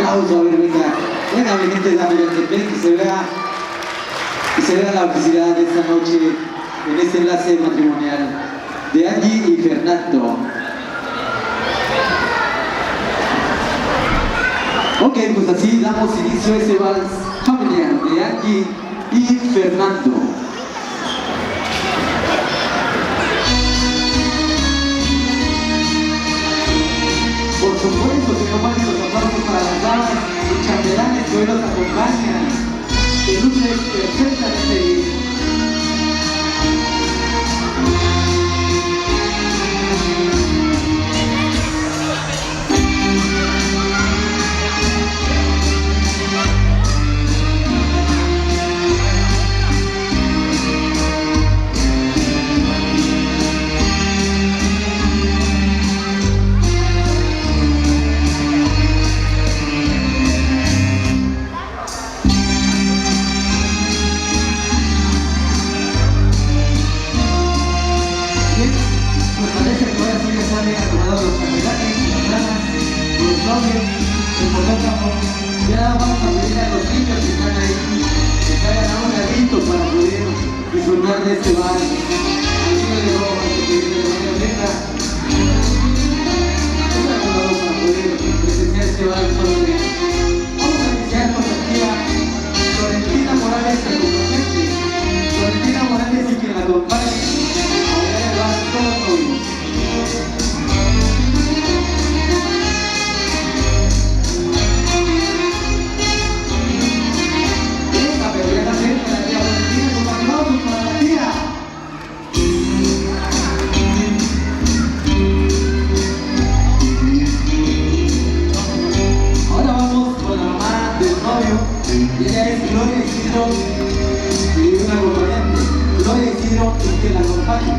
aplauso, a ver, venga. Venga, mi gente, dame que se vea la felicidad de esta noche en este enlace matrimonial de Angie y Fernando. Ok, pues así damos inicio a ese vals familiar de Angie y Fernando. Por supuesto que no valen los aplausos para las damas y chambelanes que hoy nos acompañan, que lucen perfectamente bien. Ya vamos a pedir a los niños que están ahí que traigan a un ladito para poder disfrutar de este bar. Al niño de ropa que viene de la letra, para poder presenciar este bar solo de. Vamos a iniciar con la tía Florentina Morales, el componente. Florentina Morales y quien la acompañe a ver el bar todos novios. Ella es Gloria Isidro y una acompañante. Gloria Isidro y quien la acompaña.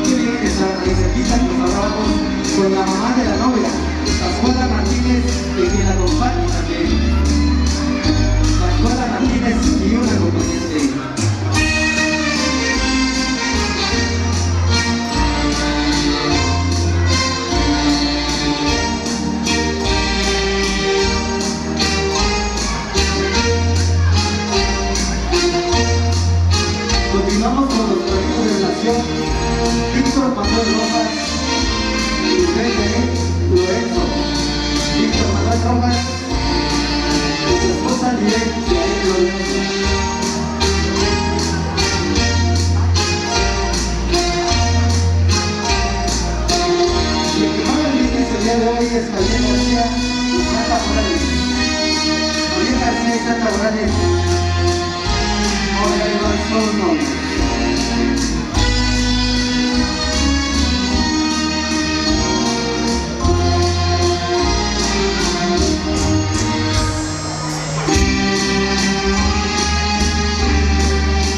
Y bien, de cerquita nos hablamos con la mamá de la novia, Pascuala Martínez, y quien la acompaña también. Pascuala Martínez y una acompañante. Continuamos con los proyectos de relación. Víctor Manuel Rojas y Lorenzo. Víctor Manuel Rojas y su esposa Lorenzo. Y el que más bendice el día de hoy es Javier García y Santa Morales. Javier García y Santa Morales. Ahora le van todos novios.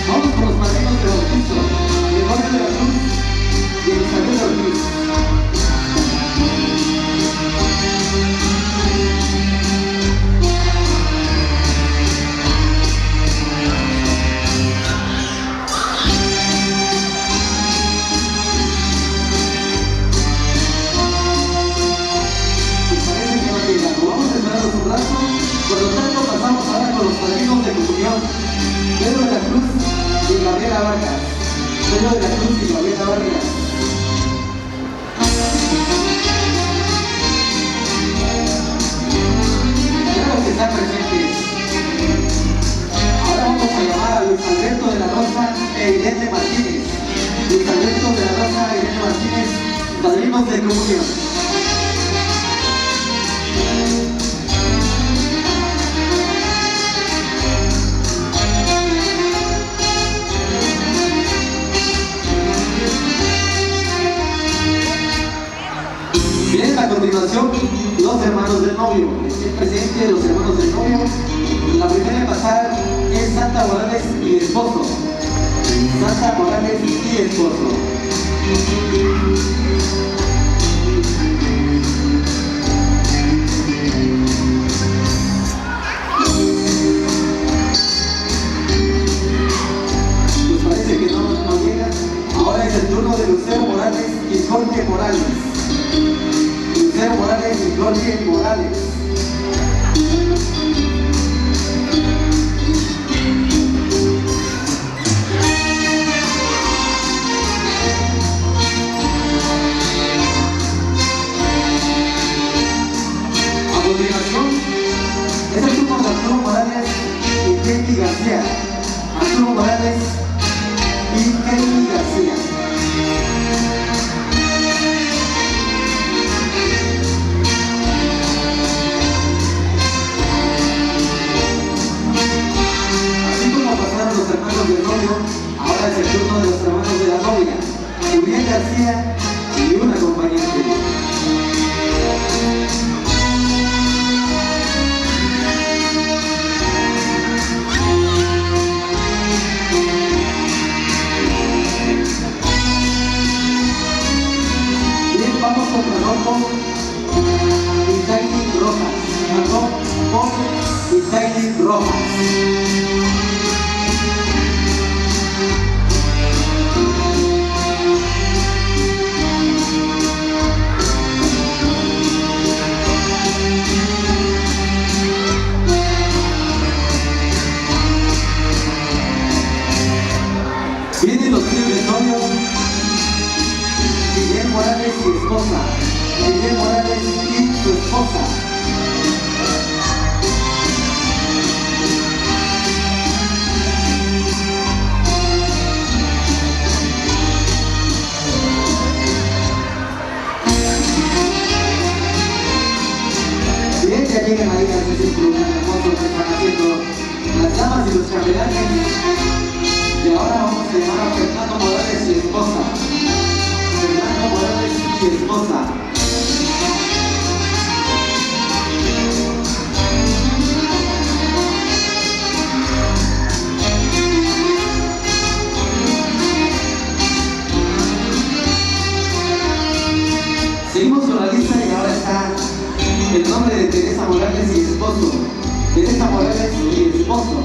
Vamos con los padrinos de bautizo, Gregorio de la Cruz y Isabel Ortiz. Por lo tanto, pasamos ahora con los padrinos de comunión, Pedro de la Cruz y Gabriela Vargas. Pedro de la Cruz y Gabriela Vargas. Claro que están presentes. Ahora vamos a llamar a Luis Alberto de la Rosa e Irene Martínez. Luis Alberto de la Rosa e Irene Martínez, padrinos de comunión. Bien, a continuación, los hermanos del novio. El presidente de los hermanos del novio. La primera en pasar es Santa Morales y esposo. Santa Morales y esposo. Jorge Morales. Lucero Morales y Jorge Morales. A continuación, es el turno de Arturo Morales y Kenny García. Arturo Morales y Kenny García. Así como pasaron los hermanos del novio, ahora es el turno de los hermanos de la novia, Julián García y un acompañante. Vamos con Manolo y Zaidi Rojas. Manolo y Zaidi Rojas. Vienen los tíos del novio, Guillermo Morales y esposa. Guillermo Morales y su esposa. Bien, ya llegan ahí a ese círculo tan hermoso que están haciendo las damas y los chambelanes. Y ahora vamos a llamar a Fernando Morales y esposa. Fernando Morales y esposa. Seguimos con la lista y ahora está el nombre de Teresa Morales y esposo. Teresa Morales y esposo.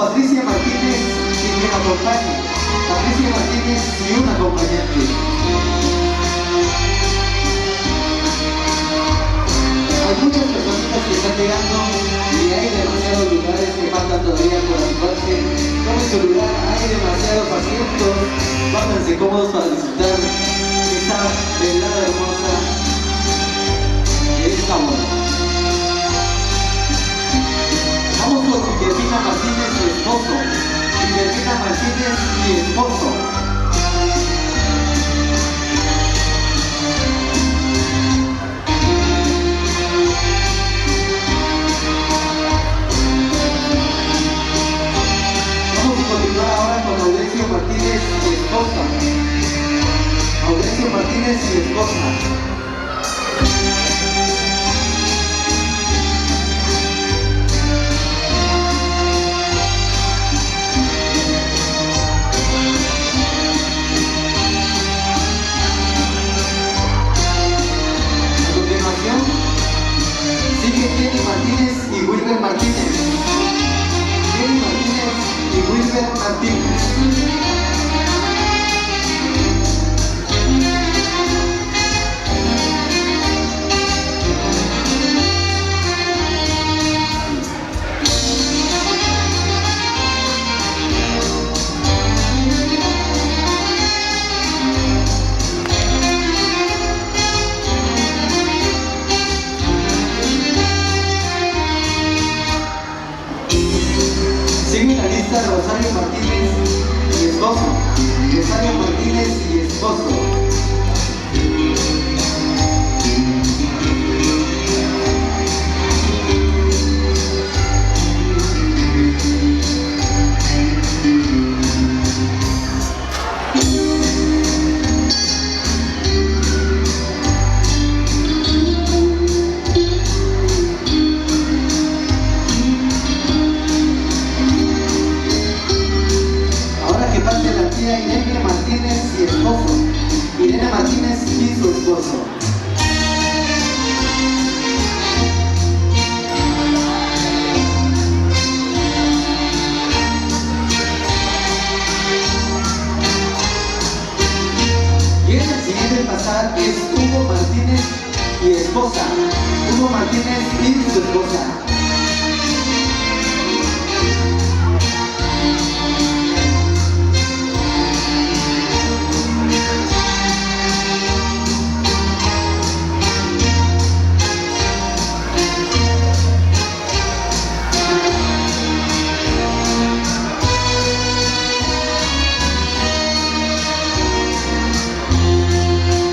Patricia Martínez y quien acompañe. Patricia Martínez y un acompañante. Hay muchas personitas que están llegando y hay demasiados lugares que faltan todavía por ocuparse. Tomen su lugar, hay demasiados asientos. Pónganse cómodos para disfrutar esta velada hermosa de esta hora. Vamos con Guillermina Martínez, su esposo. Guillermina Martínez, mi esposo. Vamos a continuar ahora con Audencio Martínez, mi esposa. Audencio Martínez, mi esposa. Sigue Jenny Martínez y Wilber Martínez. Jenny Martínez y Wilber Martínez. Sigue la lista Rosario Martínez y esposo. Rosario Martínez y esposo. Irene Martínez y esposo. Irene Martínez y su esposo. Y el siguiente pasar es Hugo Martínez y esposa. Hugo Martínez y su esposa.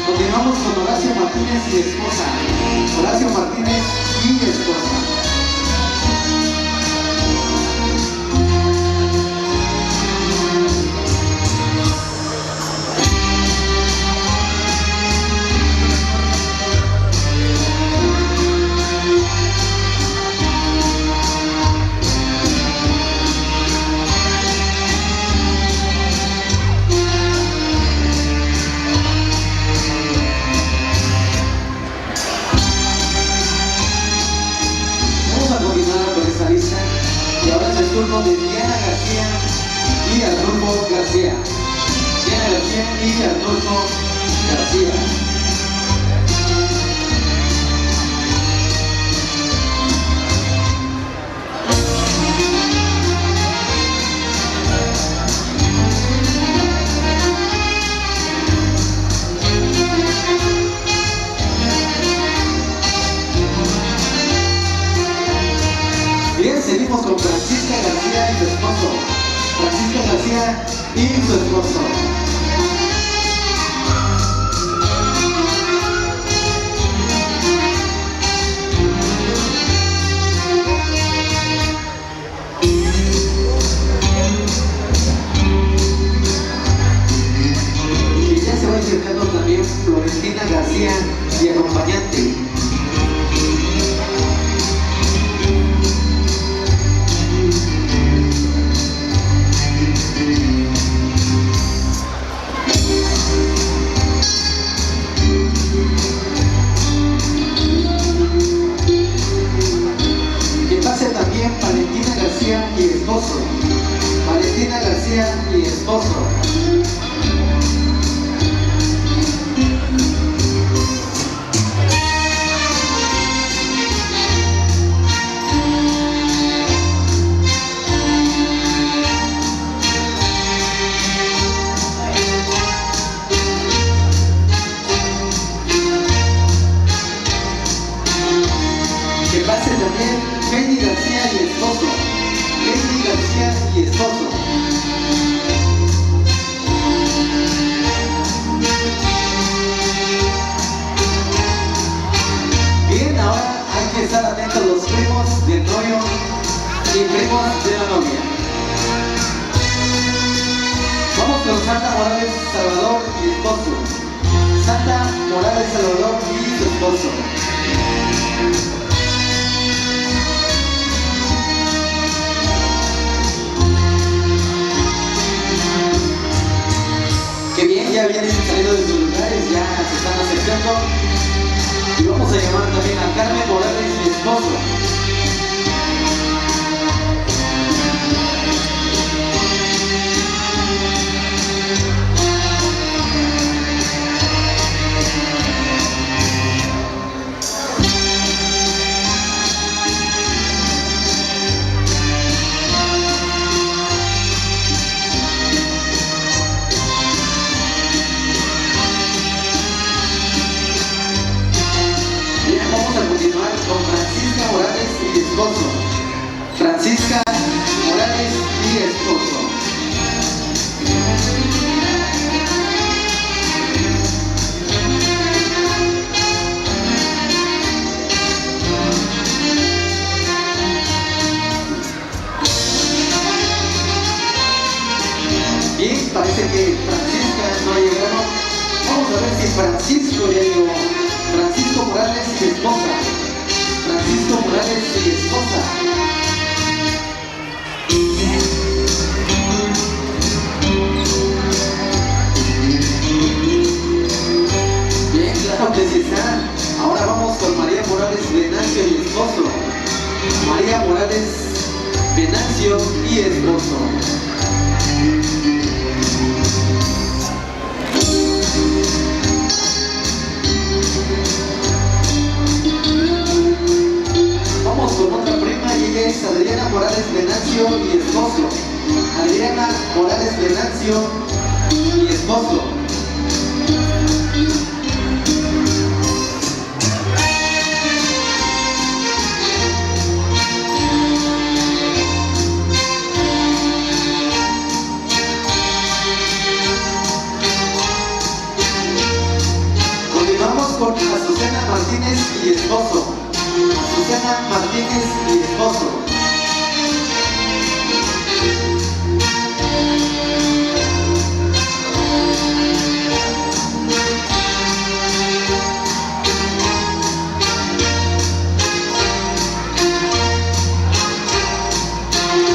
Continuamos con Horacio Martínez y esposa. Horacio Martínez y esposa. Y ahora es el turno de Diana García y Arnulfo García. Diana García y Arnulfo García. Bien, seguimos con Francisca García y su esposo. Francisca García y su esposo. Y ya se va acercando también Florentina García y acompañante. Que pase también Valentina García y esposo. García y esposo. Que pase también Heidi García y esposo. Heidi García y esposo. Bien, ahora hay que estar atentos los primos del novio y primos de la novia. Vamos con Santa Morales Salvador y esposo. Santa Morales Salvador y su esposo. Que bien, ya vienen saliendo de sus lugares, ya se están acercando. Y vamos a llamar también a Carmen Morales y esposo. Con Francisca Morales y esposo. Francisca Morales y esposo. Bien, parece que Francisca no ha llegado. Vamos a ver si Francisco ya llegó. Francisco Morales y esposa. Francisco Morales y esposa. Bien, claro que sí está. Ahora vamos con María Morales Venancio y esposo. María Morales Venancio y esposo. Vamos con otra prima y ella es Adriana Morales Venancio y esposo. Adriana Morales Venancio y esposo. Continuamos con Azucena Martínez y esposo. Azucena Martínez y esposo.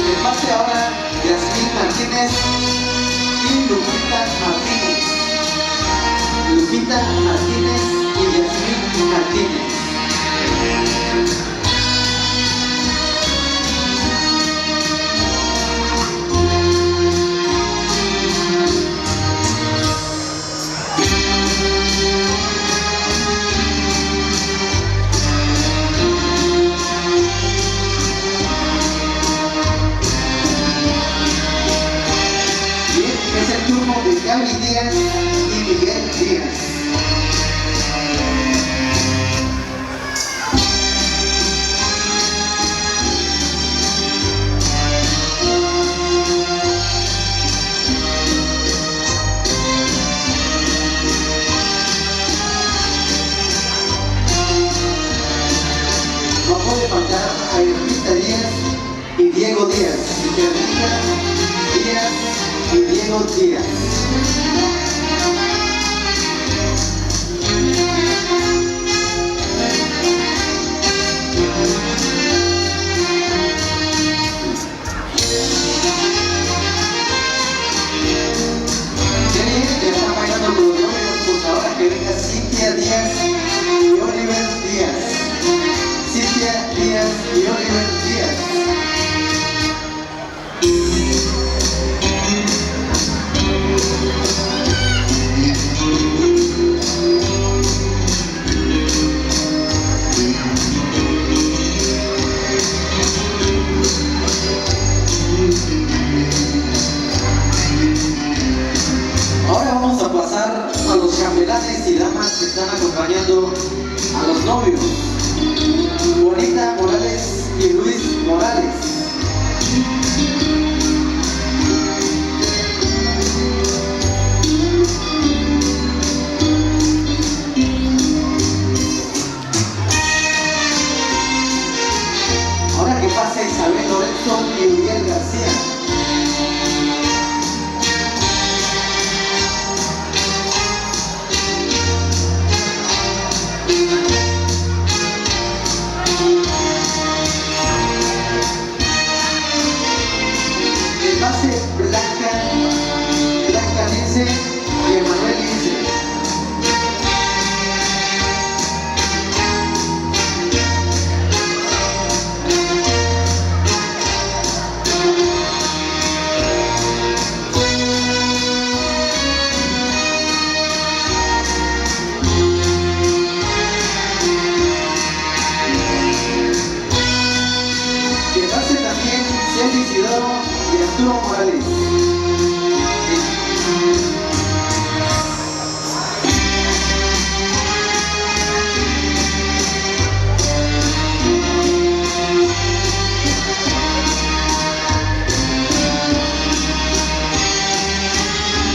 Que pase ahora Yasmín Martínez y Lupita Martínez. Lupita Martínez y Yasmín Martínez. Bien, es el turno de Gaby Díaz y Miguel Díaz. No puede faltar a Ermita Díaz y Diego Díaz. Ermita Díaz y Diego Díaz. Qué bien, ya están bailando los novios, pues ahora que venga Cintia Díaz y Oliver Díaz. Cintia Díaz y Oliver Díaz. capellanes y damas que están acompañando a los novios, Juanita Morales y Luis Morales. Ahora que pasa Isabel Lorenzo y Uriel García. Blanca Lince y Emanuel Lince. Que pase también Celso Isidoro y Arturo Morales.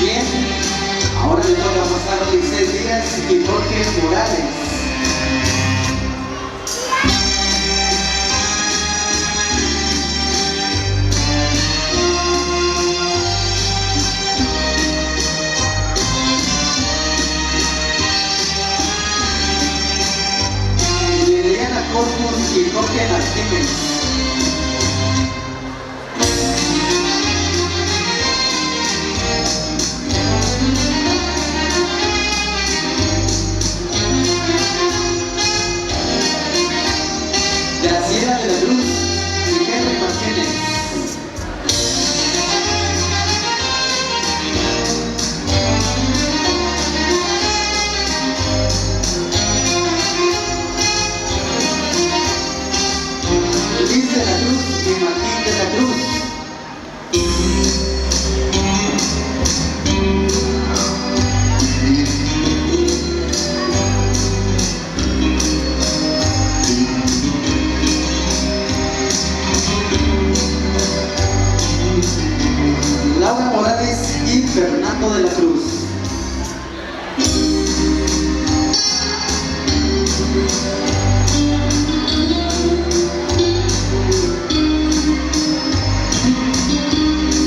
Bien, ahora le toca pasar a Luis Díaz y Jorge Morales. Corpus y Jorge Martínez. Graciela de la Cruz y Henry Martínez. Luis de la Cruz y Martín de la Cruz. Laura Morales y Fernando de la Cruz.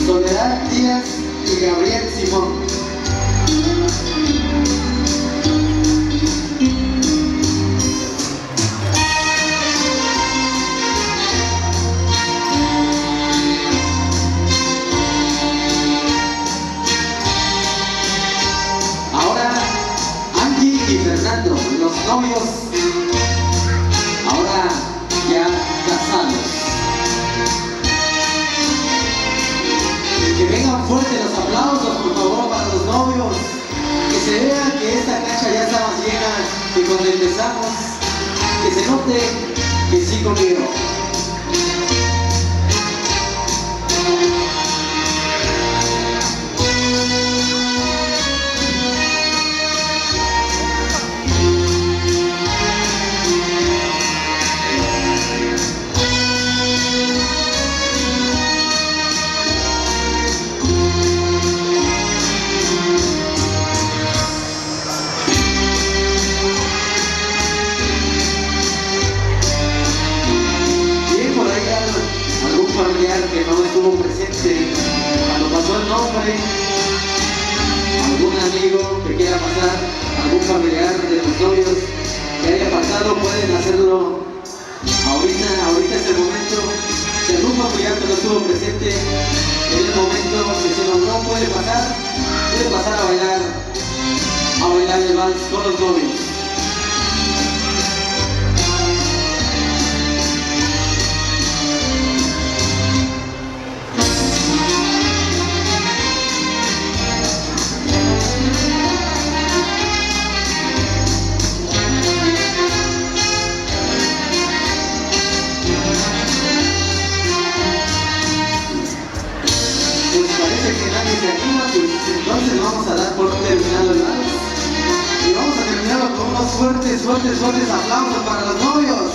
Soledad Díaz y Gabriel Simón. Ahora Angie y Fernando, los novios, ahora ya casados. Que vengan fuertes los aplausos, por favor, para los novios. Que se vea que esta cancha ya está más llena que cuando empezamos. Que se note que sí comieron. Que no estuvo presente cuando pasó el nombre, algún amigo que quiera pasar, algún familiar de los novios que haya pasado, pueden hacerlo ahorita es el momento. Si algún familiar que no estuvo presente en el momento que se no puede pasar a bailar el vals con los novios. Pues parece que nadie se anima, pues entonces vamos a dar por terminado el vals. vamos a terminarlo con unos fuertes aplausos para los novios.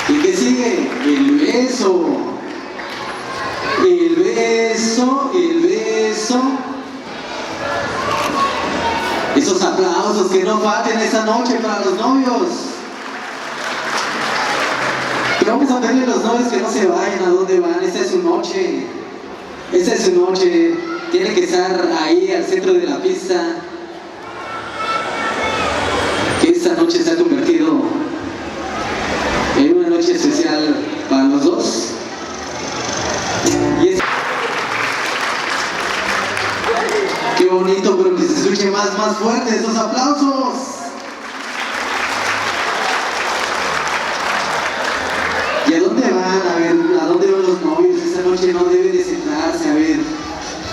¿Y qué sigue? El beso. El beso, el beso. Esos aplausos que no falten esta noche para los novios. Pero vamos a pedirle a los novios que no se vayan. ¿A dónde van? Esta es su noche. Esta es su noche. Tiene que estar ahí al centro de la pista. Que esta noche se ha convertido en una noche especial para los dos. Y es... Qué bonito, pero que se escuche más fuerte esos aplausos. ¿Y a dónde van? A ver, ¿a dónde van los novios? Esta noche no deben de sentarse, a ver.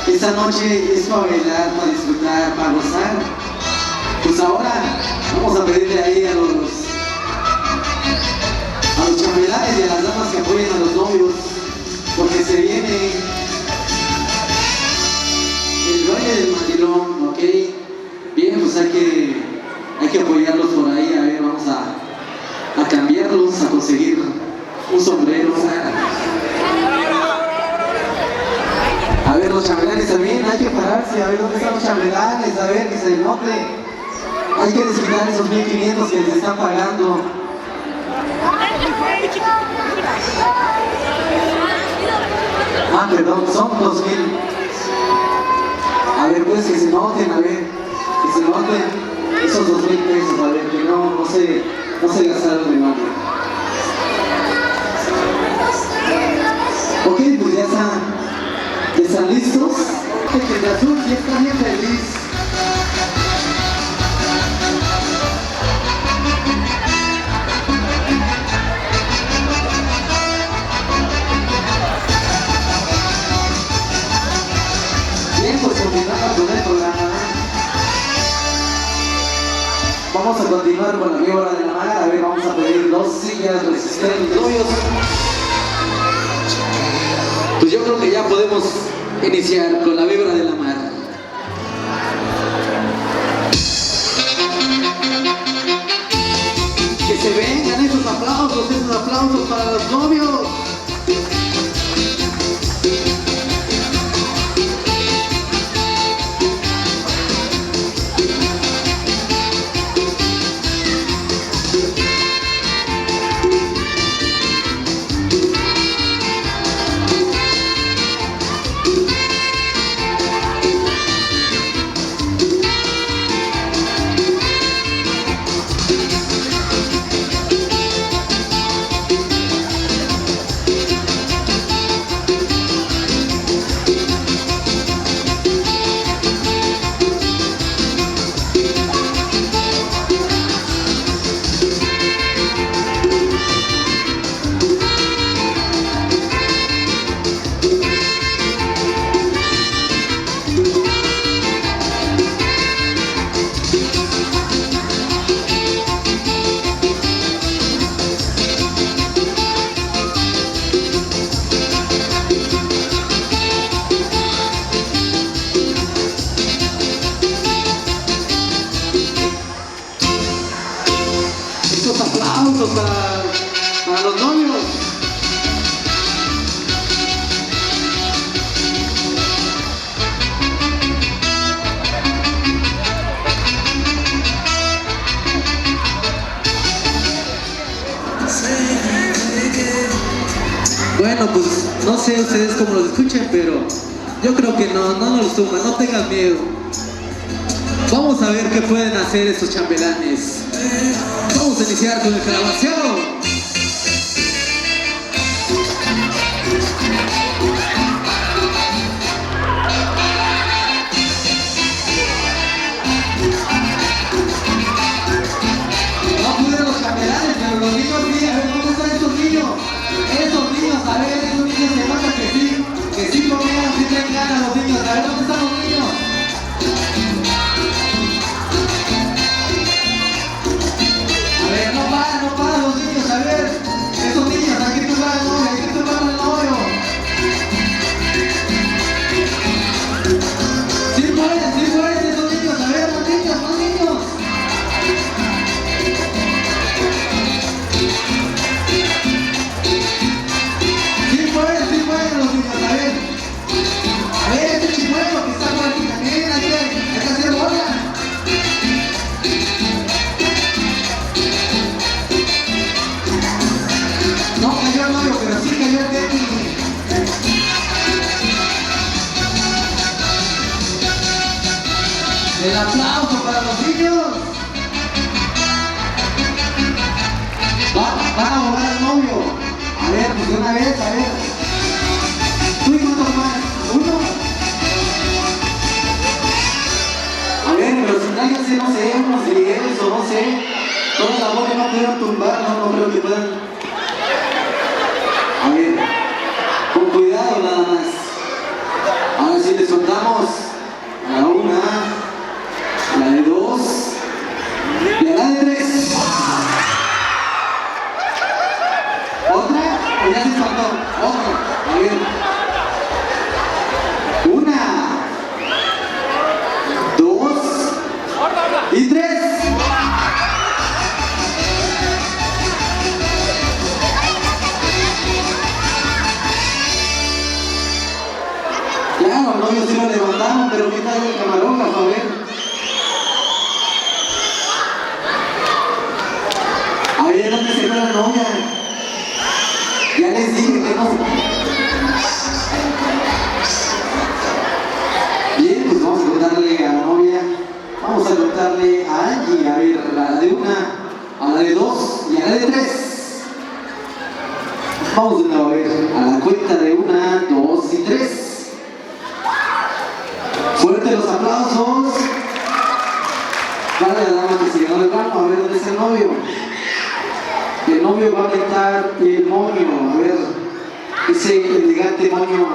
Esta noche es para bailar, para disfrutar, para gozar. Pues ahora vamos a pedirle ahí a los chambelanes y a las damas que apoyen a los novios, porque se viene el baile del mandilón, ¿ok? Bien, pues hay que apoyarlos por ahí. A ver, vamos a cambiarlos, a conseguir un sombrero. A ver, los chambelanes también, hay que pararse, a ver dónde están los chambelanes, a ver, que se note. Hay que desquitar esos 1,500 que les están pagando. Ah, perdón, son 2,000. A ver, pues que se noten, a ver, que se noten esos 2,000 pesos, a ver, que no se gastaron de mal. Ok, pues ya están listos. El de azul ya está bien feliz. Bien, pues continuamos con el programa. Vamos a continuar con la víbora de la mar. A ver, vamos a pedir 2 sillas resistentes novios. Pues yo creo que ya podemos iniciar con la víbora de la mar. Que se vengan esos aplausos para los novios. Aplausos para los novios. Bueno, pues no sé ustedes cómo los escuchen, pero yo creo que no los suman, no tengan miedo. Vamos a ver qué pueden hacer estos chambelanes. Vamos a iniciar con el calabaceado. No pudieron los chambelanes, pero los niños sí. A ver, ¿dónde están esos niños? Esos niños, a ver, esos niños se nota que sí comen, sí traen ganas los niños. A ver, ¿dónde están los niños? No para los niños, a para los niños. Van a volar al novio. A ver, pues de una vez, a ver. ¿Tú y cuántos más? ¿Uno? A ver, pero si tráiganse, no sé, unos 10 o no sé. Toda la bola no pudieron tumbar, no creo que puedan. A ver, con cuidado nada más. Ahora sí le soltamos a la 1, a la de 2 y a la de 3. ¿Otra? ¿O ya se soltó? Otra. A ver. 1, 2 y 3. Claro, el novio sí lo levantamos, pero ¿qué tal el camarógrafo? A ver. A ver, ¿dónde se fue la novia? Ya les dije que no. Bien, pues vamos a contarle a la novia. Vamos a contarle a Angie. A ver, a la de 1, a la de 2 y a la de 3. Vamos de nuevo a ver. A la cuenta de 1, 2 y 3. Fuerte los aplausos. Vale, la dama que se ganó el ramo. A ver, ¿dónde está el novio? El novio va a aventar el moño. A ver, ese elegante moño.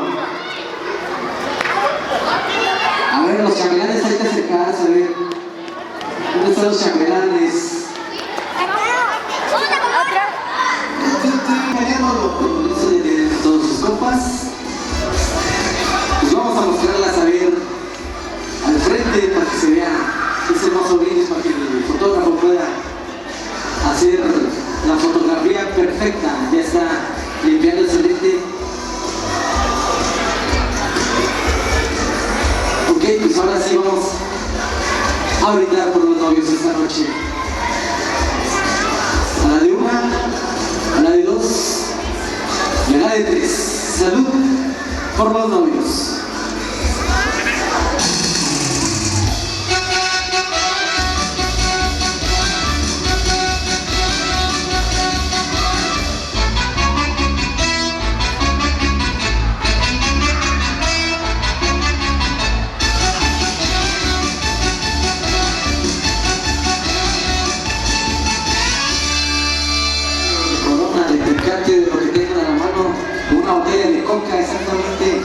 A ver, los chambelanes hay que acercarse. A ver, ¿dónde están los chambelanes? Eso de todos sus compas. Pues vamos a mostrarlas a ver al frente para que se vea ese hermoso brillo, para que el fotógrafo pueda hacer la fotografía perfecta. Ya está limpiando el lente. Ok, pues ahora sí vamos a brindar por los novios esta noche. A la de 1, a la de 2 y a la de 3. Salud por los novios. De lo que tengan a la mano, una botella de coca exactamente.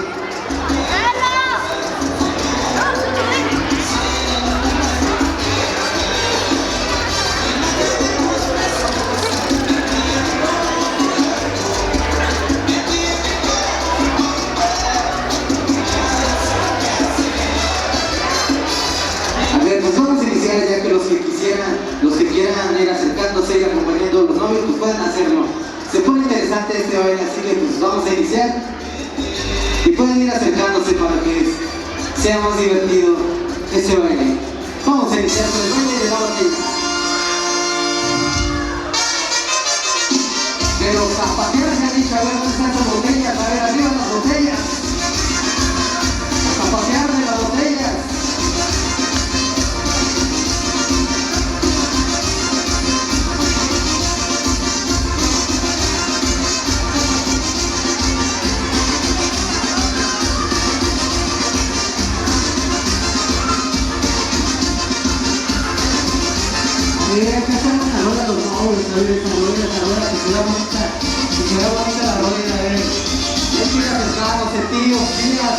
A ver, pues vamos a iniciar, ya que los que quieran ir acercándose y acompañando a los novios, pues pueden hacerlo. Se pone interesante este baile, así que pues vamos a iniciar y pueden ir acercándose para que sea más divertido este baile. Vamos a iniciar con el baile de la botella. Pero zapatear se ha dicho, a ver dónde están las botellas, a ver arriba las botellas. Zapatear de las botellas. Acá estamos en la rola de los novios, a ver esta rola que se vea bonita la rola, a ver. Hay que ir acercándose, tíos, tías.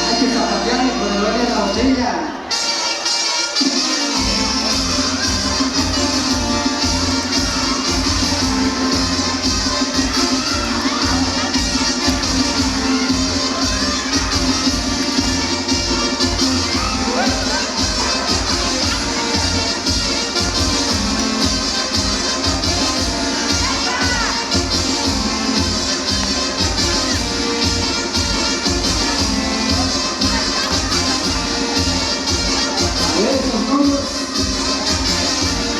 Hay que zapatearle con el baile de la botella.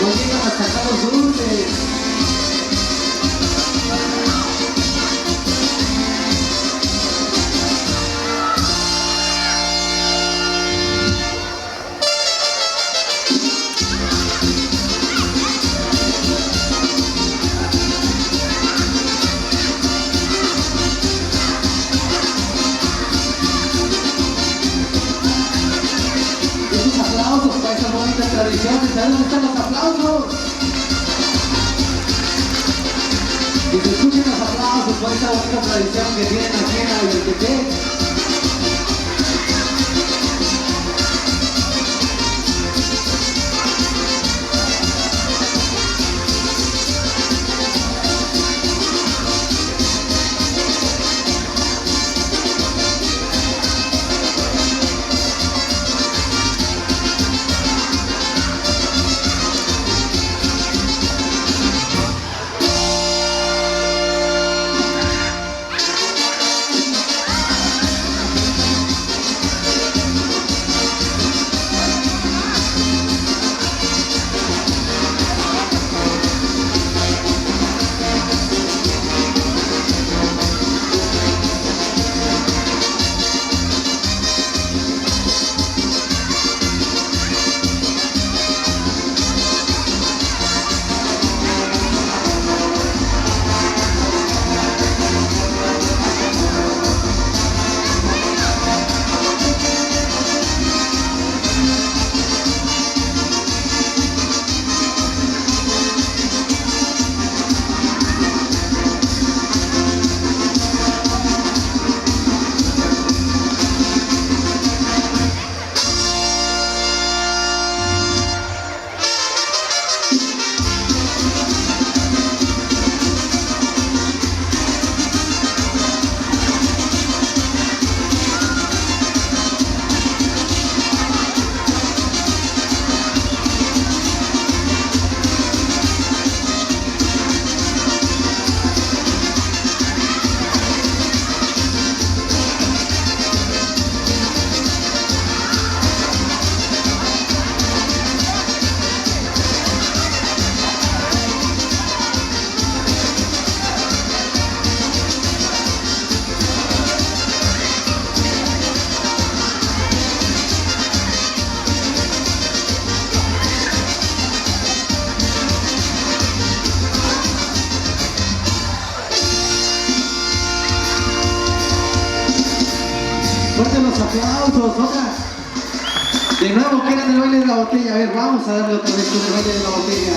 No llegan a sacar los dulces. tradiciones, ¿sabes dónde están los aplausos? Que se escuchen los aplausos por esta bonita tradición que tienen aquí en Aguiltepec. Fuertes los aplausos, otra. De nuevo, ¿quieren el baile de la botella? A ver, vamos a darle otra vez con el baile de la botella.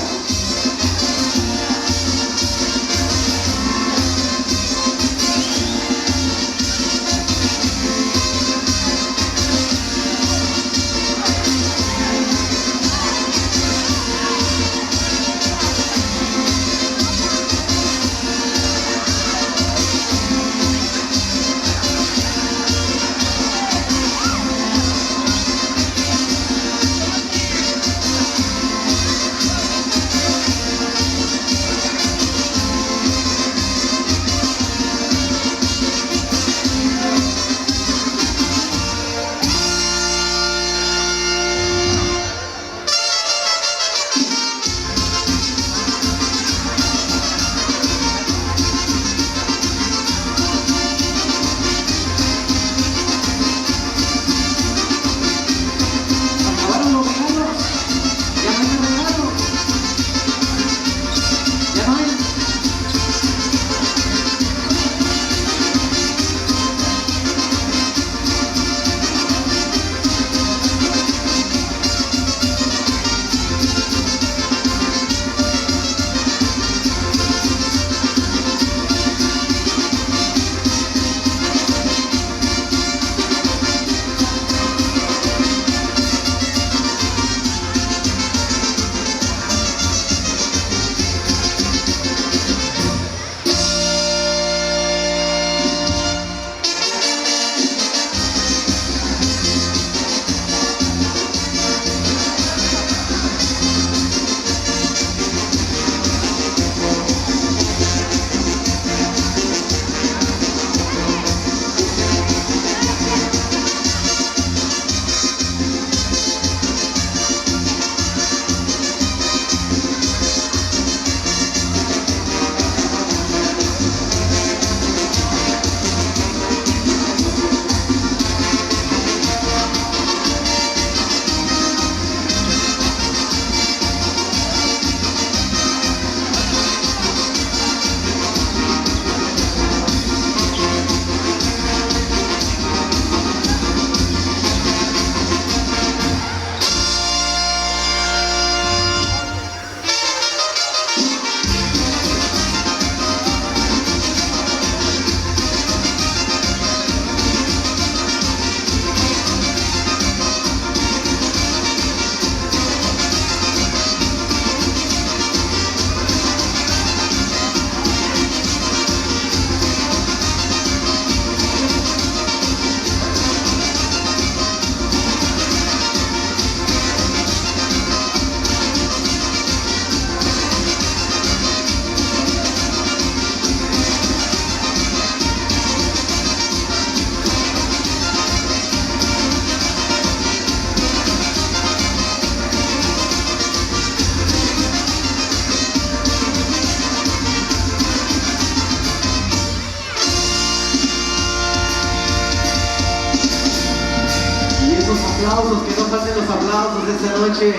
aplausos, que no falten los aplausos de esta noche.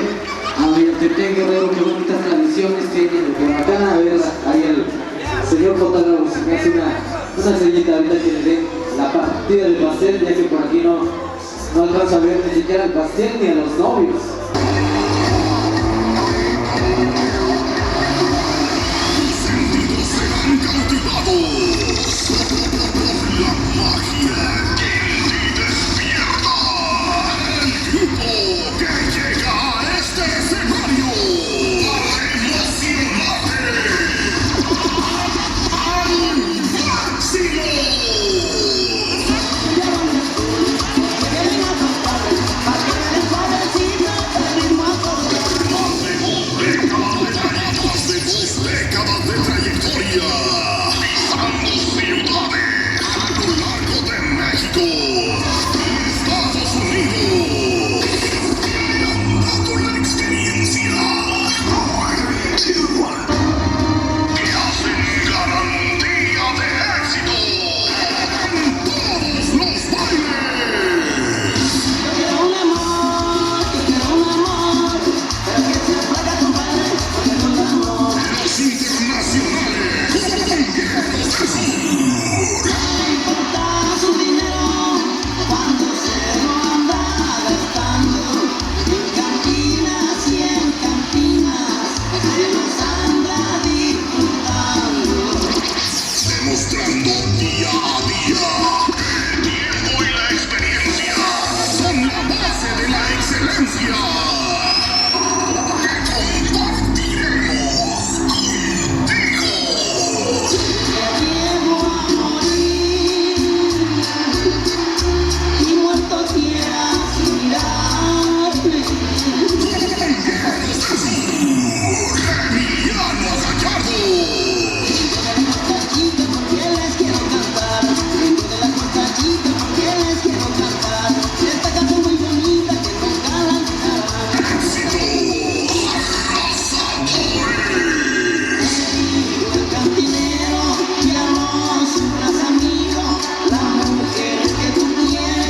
A ver, Tete Guerrero, qué bonitas tradiciones tienen por acá. A ver, ahí el señor fotógrafo se me hace una señita ahorita que le dé la partida del pastel, ya que por aquí no alcanza a ver ni siquiera el pastel ni a los novios. Sentidos serán cautivados por la magia que en ti despierta. El grupo que llega a este escenario para emocionarte al máximo. Décadas de trayectoria, pisando ciudades a lo largo de México y Estados Unidos. Le han dado la experiencia que hacen garantía de éxito en todos los bailes. Los internacionales, Guerreros del Sur. Demostrando día a día que el tiempo y la experiencia son la base de la excelencia que compartiremos contigo. Guerreros del Sur, Emiliano Gallardo.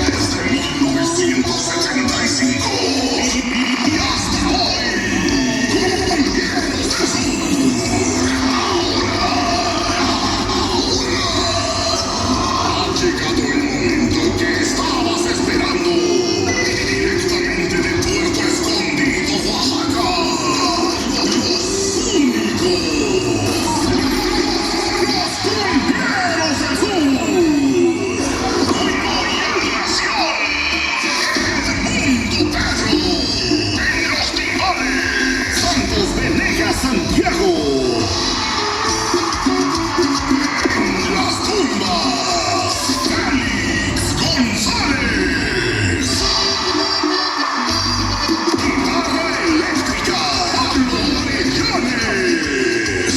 Desde 1975 y hasta hoy, Guerreros del Sur. Ha llegado el momento que estabas esperando. Directamente de Puerto Escondido, Oaxaca. Los únicos. Los Cumbieros del Sur. Hoy en Nación. El Mundo Pedro. En Los Timbales. Santos Venegas, Santiago. En las tumbas, Félix González. Guitarra eléctrica, Pablo Orellanes.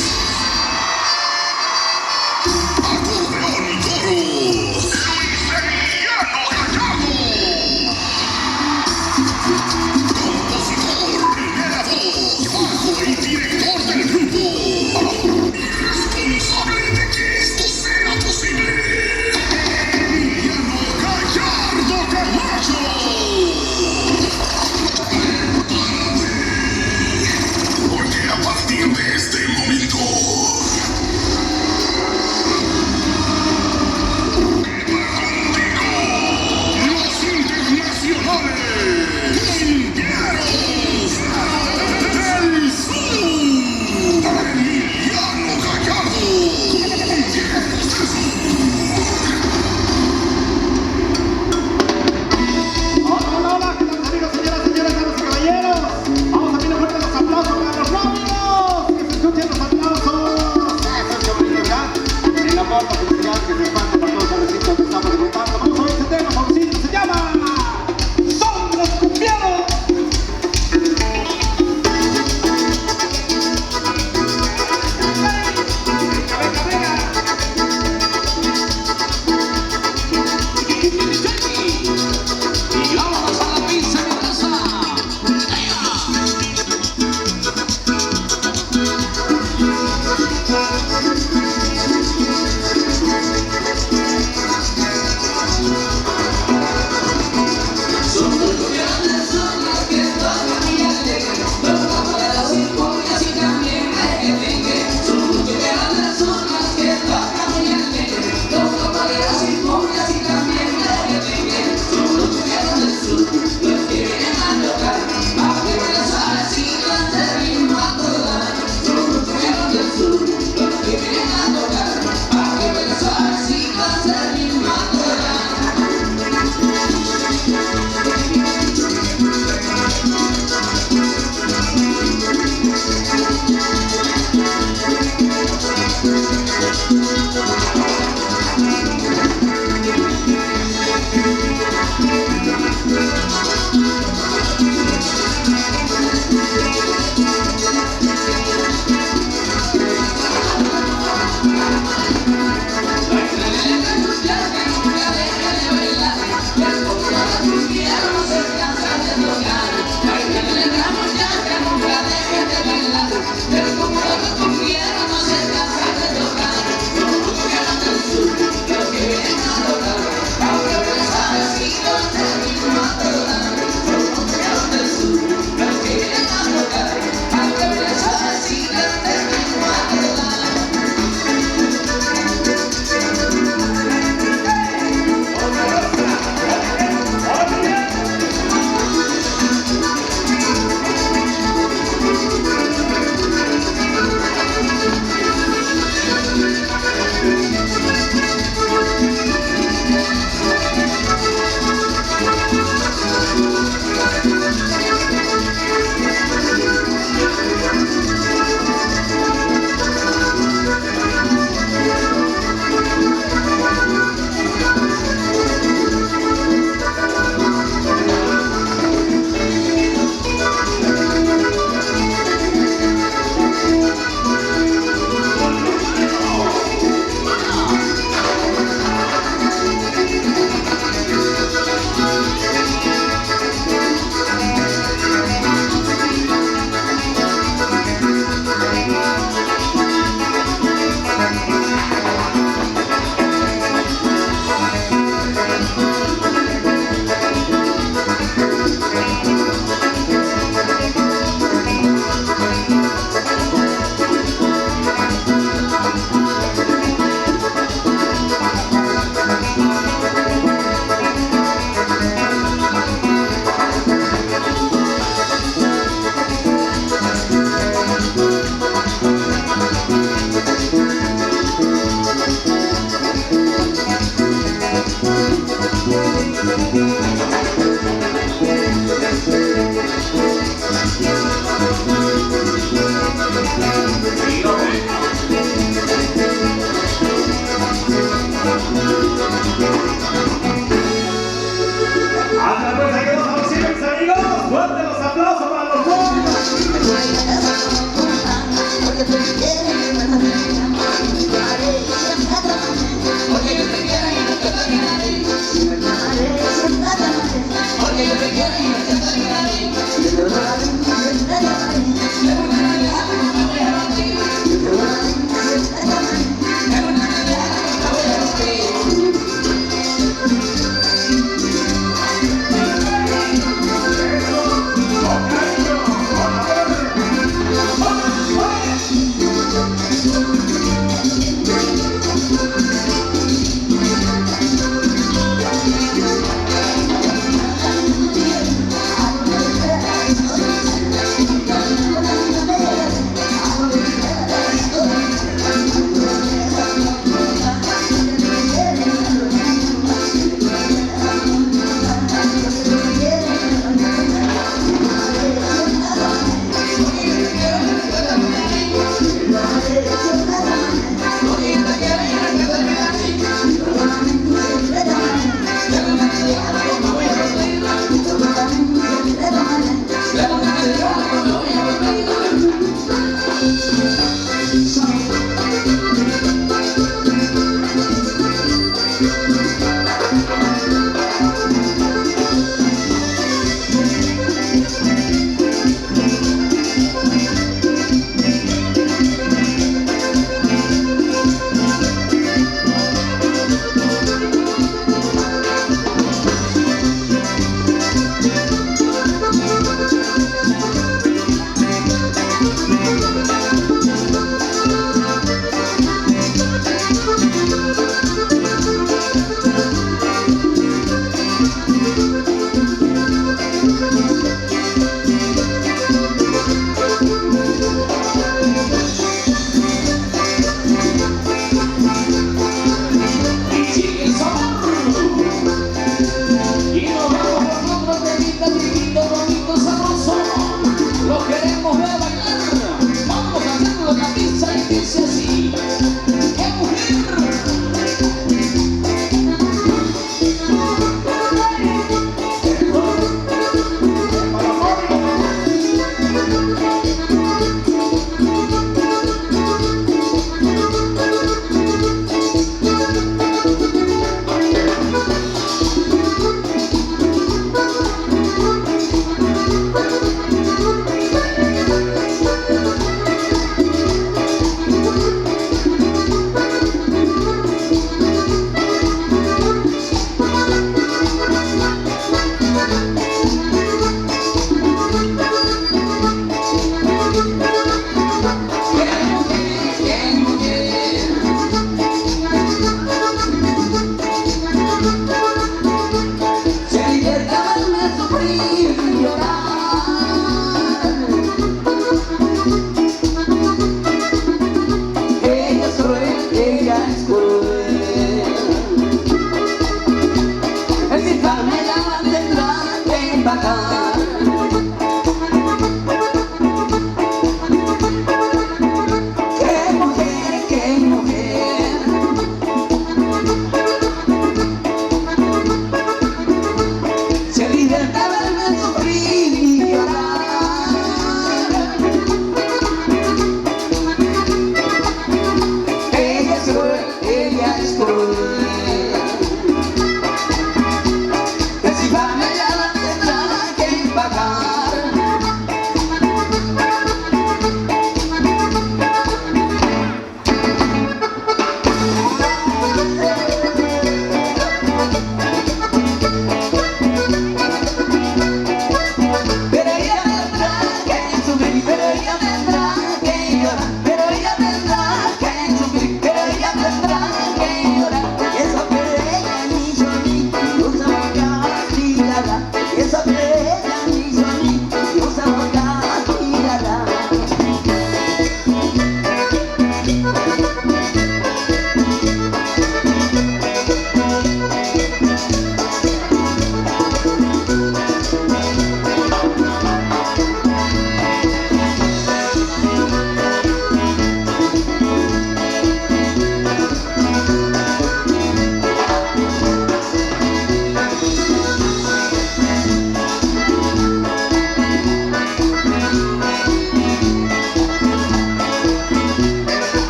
Acordeón y coros, Luis Emiliano Gallardo. Compositor, primera voz, bajo y director del grupo. Y responsable de que esto sea posible, Emiliano Gallardo Camacho. Porque a partir de este momento queda contigo los internacionales Cumbieros del Sur. Emiliano Gallardo, Cumbieros del Hola, hola, ¿qué tal amigos, señoras, damas y caballeros? Vamos a pedir fuerte los aplausos para los novios. Que se escuchen los aplausos. Eso es bonito, ¿verdad? El amor, la felicidad que se expande por todos los recintos que estamos disfrutando. Vamos a ver este tema, favorito, se llama Son los Cumbieros. Venga, venga, Y vámonos a la pista de casa. Hasta pues, ahí nos vamos, mis amigos. Fuerte los aplausos para los jóvenes.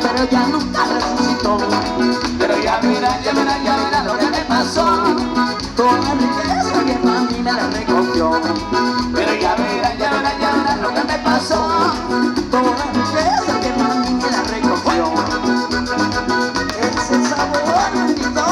Pero ya nunca resucitó. Pero ya verá lo que me pasó. Toda la riqueza que para mí me la recogió. Pero ya verá lo que me pasó. Toda la riqueza que para mí me la recogió. Ese sabor bendito.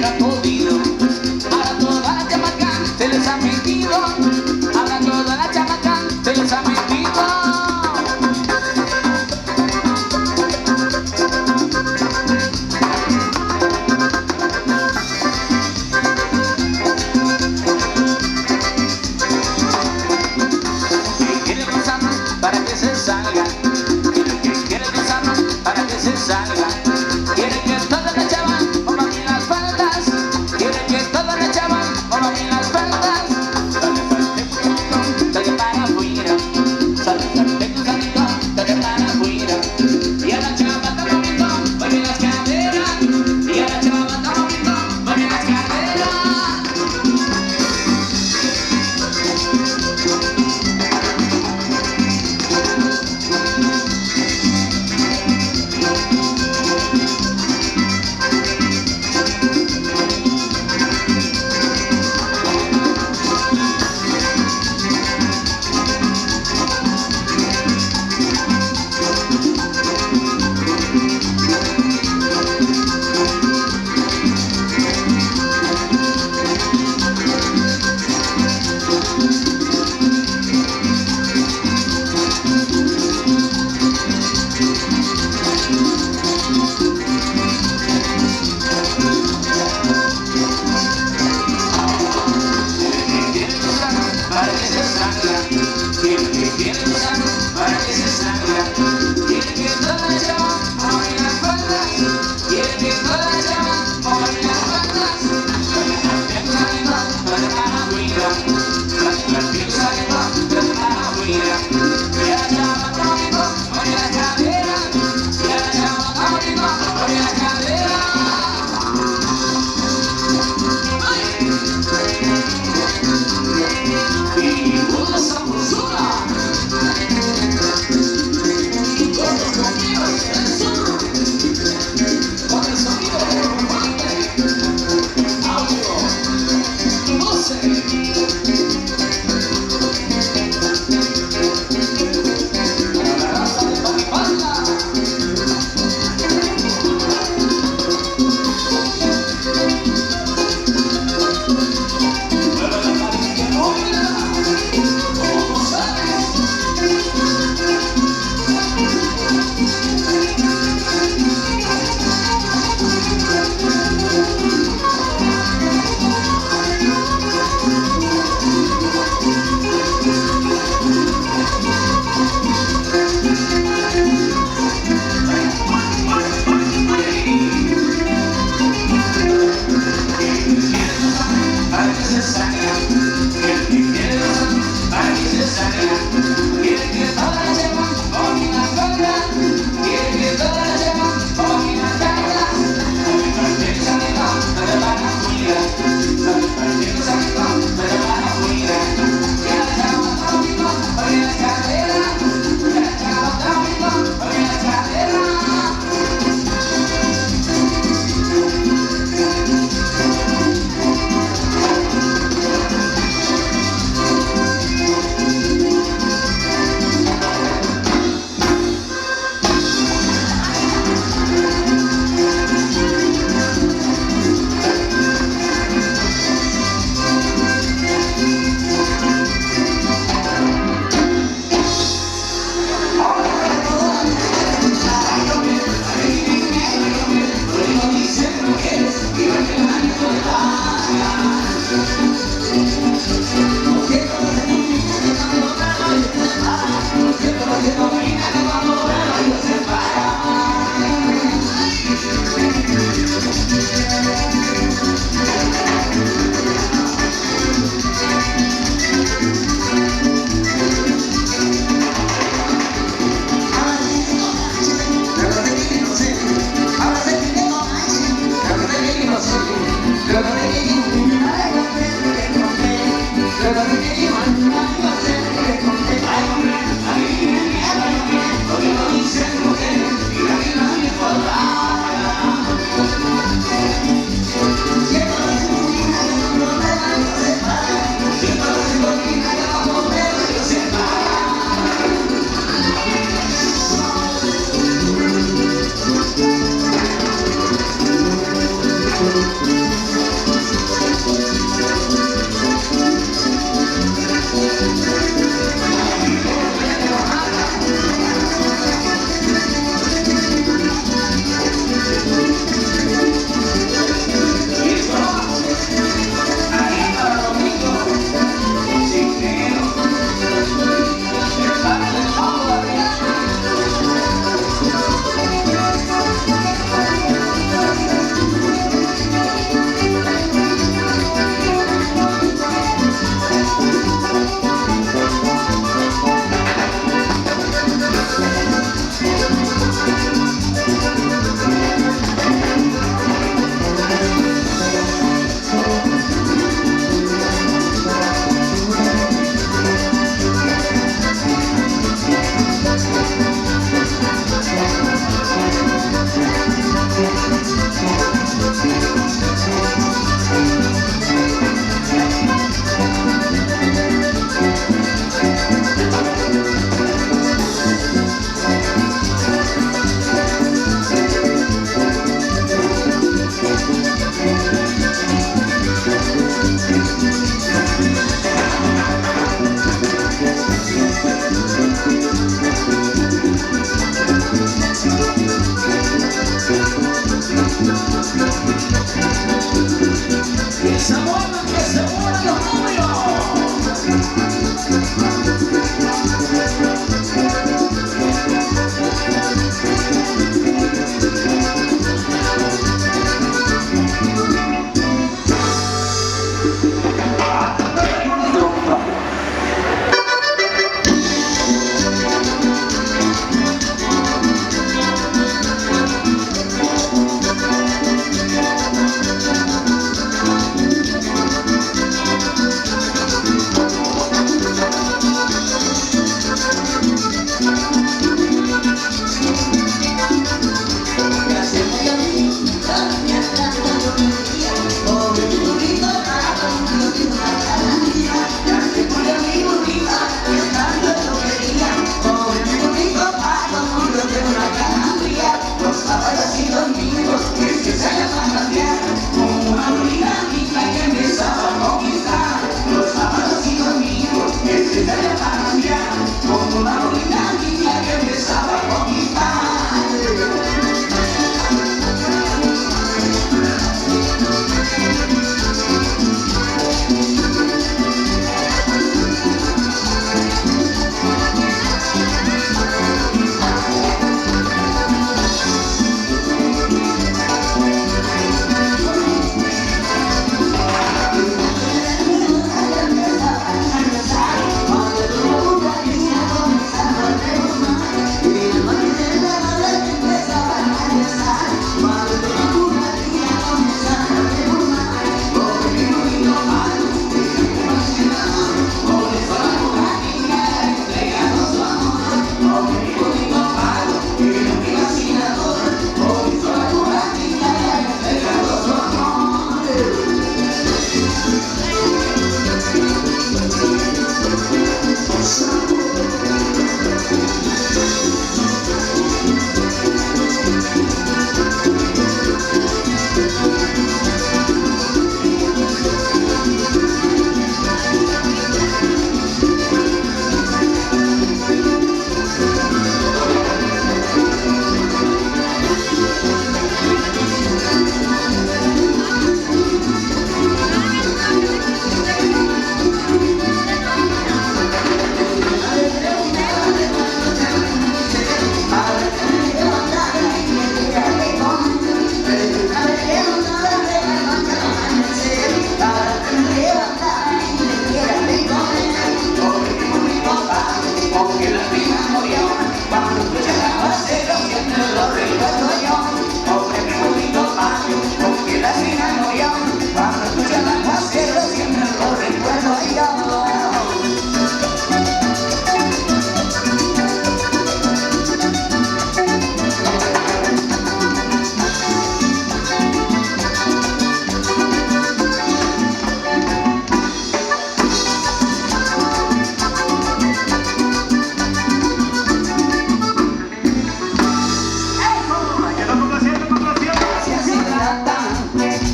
han podido. Ahora toda la chamaca se les ha metido. Ahora toda la chamaca se les ha metido. Para que se salga, quiere gozarnos para que se salga, quiere que todas las chavas muevan bien las faldas, quiere que todas las chavas muevan bien las faldas. Dale para afuera, salte tu salito, dale para afuera. Y a la chava está moviendo, mueve las caderas, y a la chava está moviendo, mueve las caderas. Para que se salga, quiere gozar para que se salga, quiere que toda la chava mueva las faldas, quiere que toda la chava mueva las faldas. Salte tu salito, dale para afuera, salte tu salito, dale para afuera. Y a la chava está moviendo, mueve las caderas, y a la chava está moviendo, mueve las caderas. Y una sabrosura. Todos conmigo en el sur. Con el sonido fuerte. Audio 12. Para la raza de Panipala. Pero la París que no mira. ¿Cómo sabes? Para que se salga, el que quiere gozar, para que se salga, quiere que toda la chava mueva bien las faldas, quiere que toda la chava mueva bien las faldas. Salte tu salito, dale para afuera, salte tu salito, dale para afuera. Y a la chava está moviendo, mueve las caderas, y a la chava está moviendo, mueve las caderas.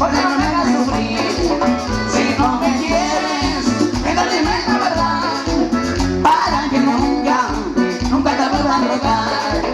porque no me hagas sufrir. Si no me quieres, venga, dime la verdad, para que nunca, nunca te vuelva a rogar.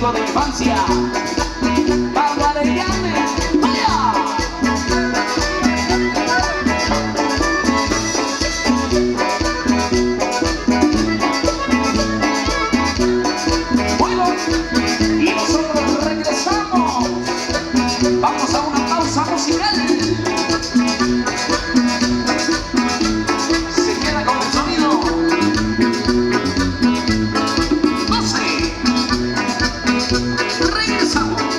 De infancia, Pablo Arellano, ¡vaya! Bueno, y nosotros regresamos. Vamos a una pausa musical. Se queda con el sonido. No sé. Regresamos.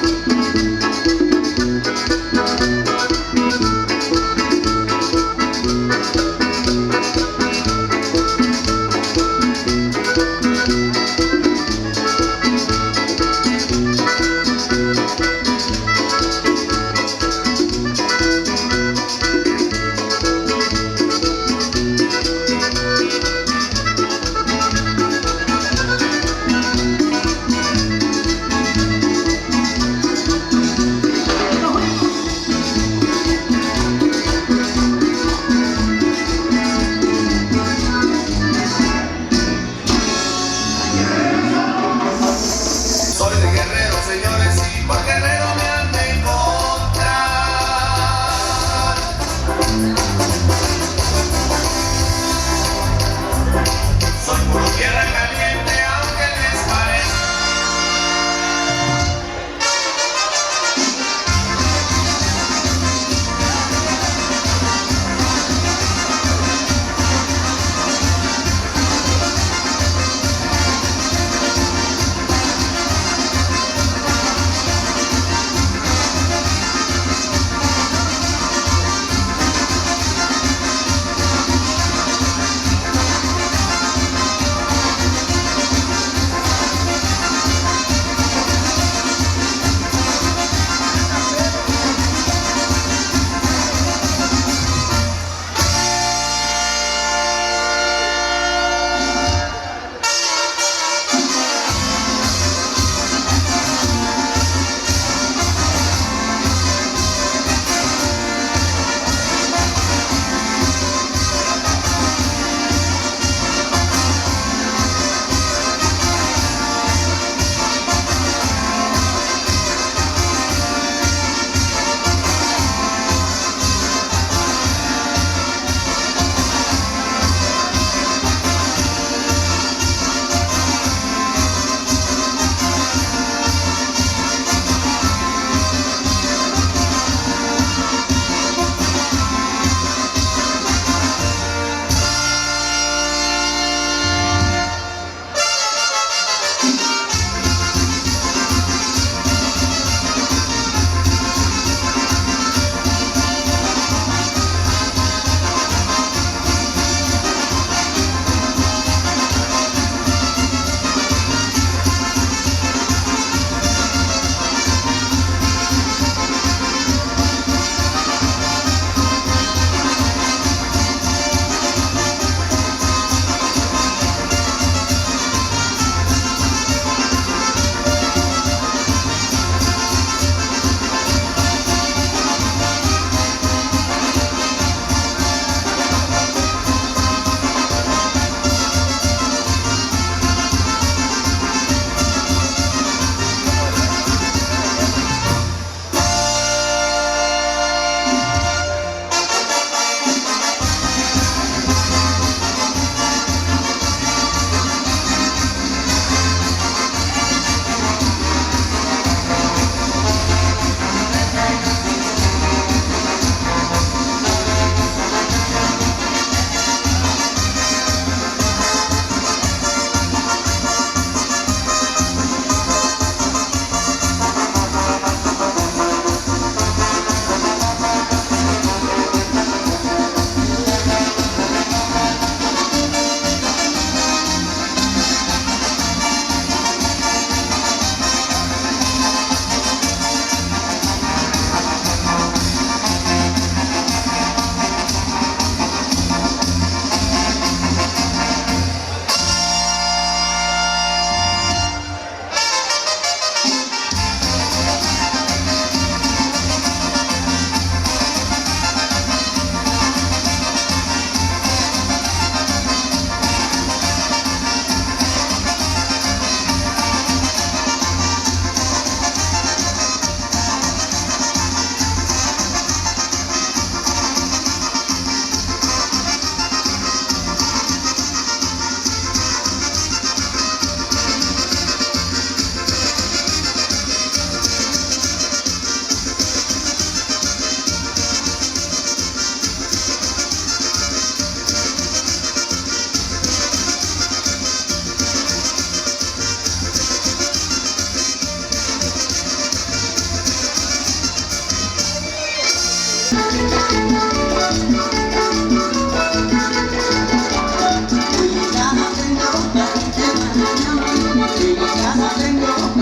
Y mi casa tengo un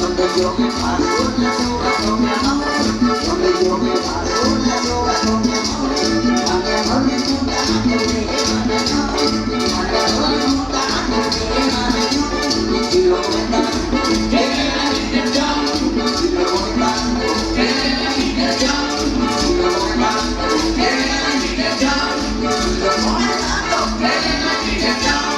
donde yo me paso la droga con mi amor, donde yo me paso la droga con mi amor. A mi amor le gusta que me llevan de amor, a mi amor le gusta que me llevan de amor. Y lo comentan, que la intención, y lo comentan, que la intención, y lo comentan, que la intención, y lo comentan, que la intención.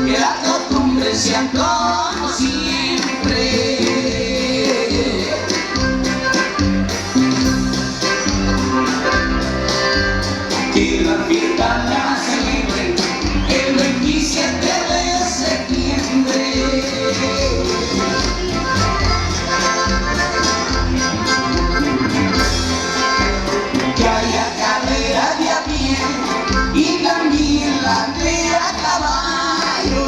que las costumbres sean como siempre. Que la fiesta la celebren el 27 de septiembre. Que haya carrera de a pie y también la de a caballo.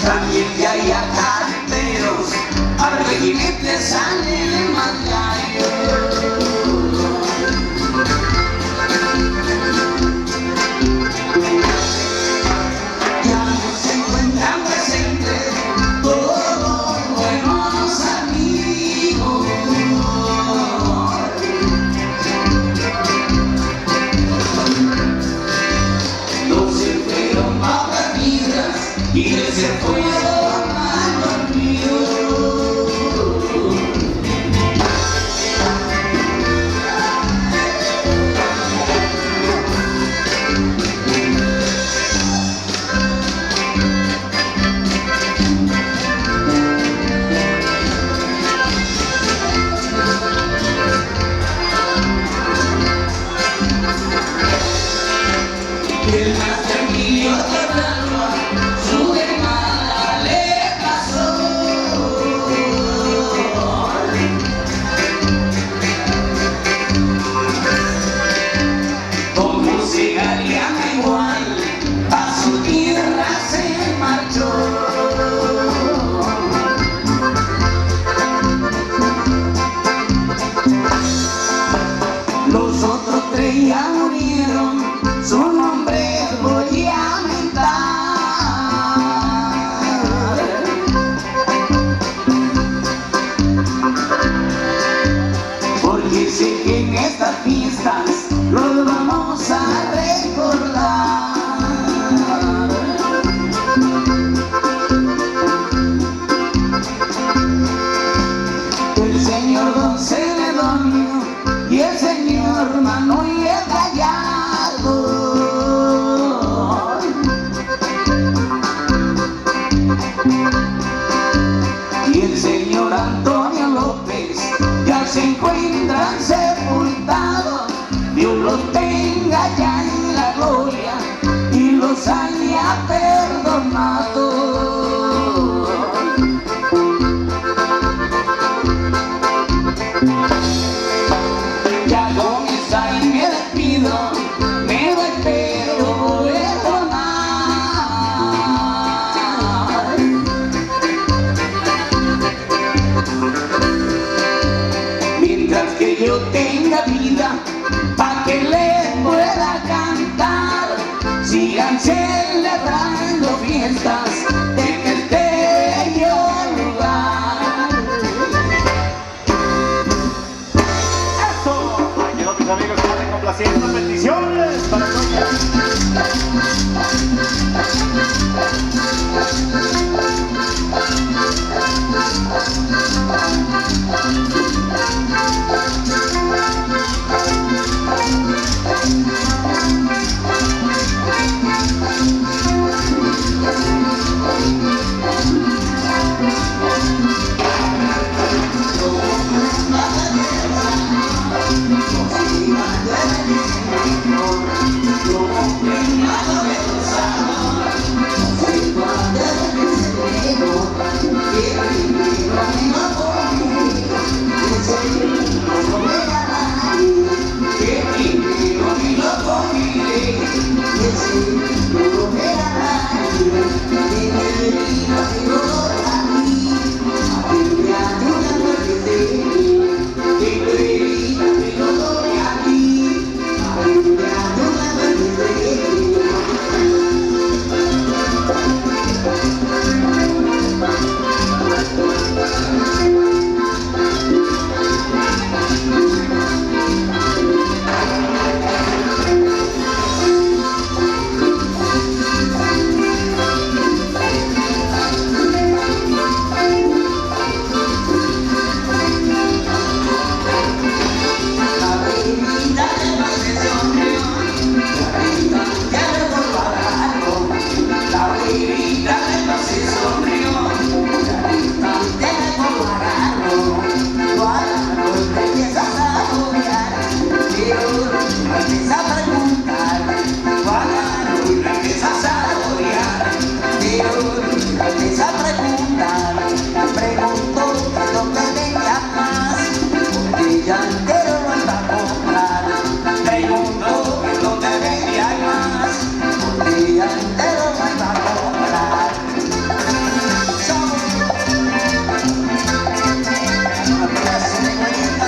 También que haya carreteros, al regimiento salen más gallos. Ya no se encuentran presentes todos buenos amigos. Los se fueron a las vidas y les se fueron a dormir. El maestro Emilio de Blanco, su hermana le pasó. Como se Galeana igual, a su tierra se marchó. Los otros tres ya murieron, su nombre voy a mentar. Porque sé que en estas fiestas los vamos a recordar. El señor Don Celedonio y el señor Manuel Gallardo. Y el señor Antonio López ya se encuentran sepultados. Dios los tenga ya en la gloria y los haya perdonado. Ya con esta y me despido, me voy pero perdonar. Mientras que yo tenga vida, pa' que les pueda cantar, sigan celebrando fiestas en este bello lugar. ¡Eso! Aquí los mis amigos que están complaciendo. Bendiciones para todos. Thank you. uno empieza a preguntar, cuando uno empieza a saborear, y uno empieza a preguntar, pregunto qué es lo que tenía más, porque ya entero lo iba a comprar. Pregunto qué es lo que tenía más, porque ya entero lo iba a comprar. Una clase de galleta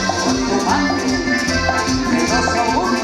con tu madre de 2 a 1.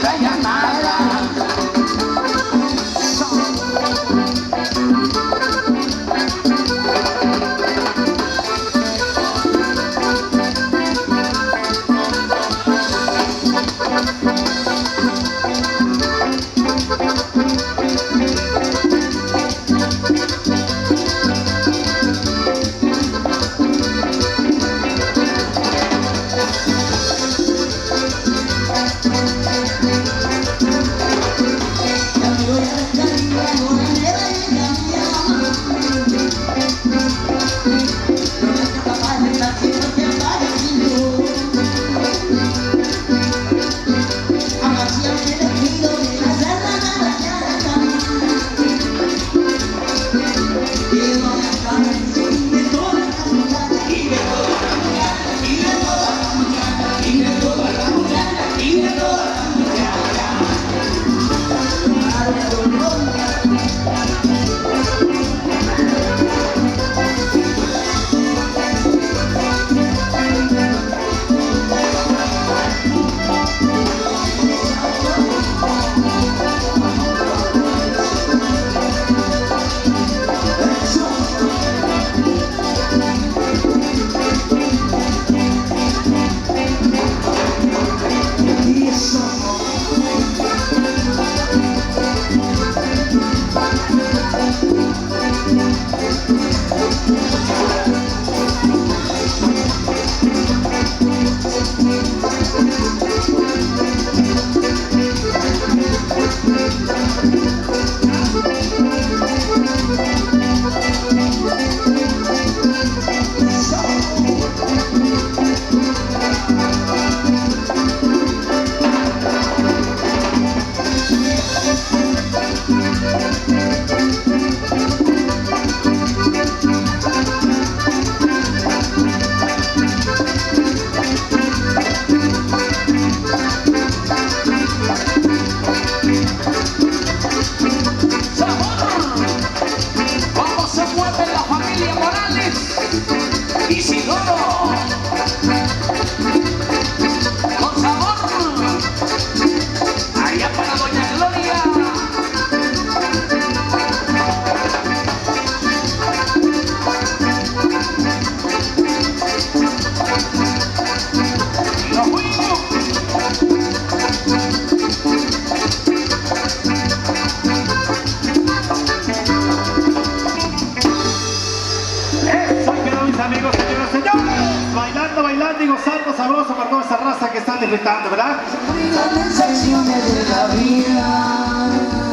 traía nada. sabroso para toda esa raza que están disfrutando, ¿verdad? Las sensaciones de la vida.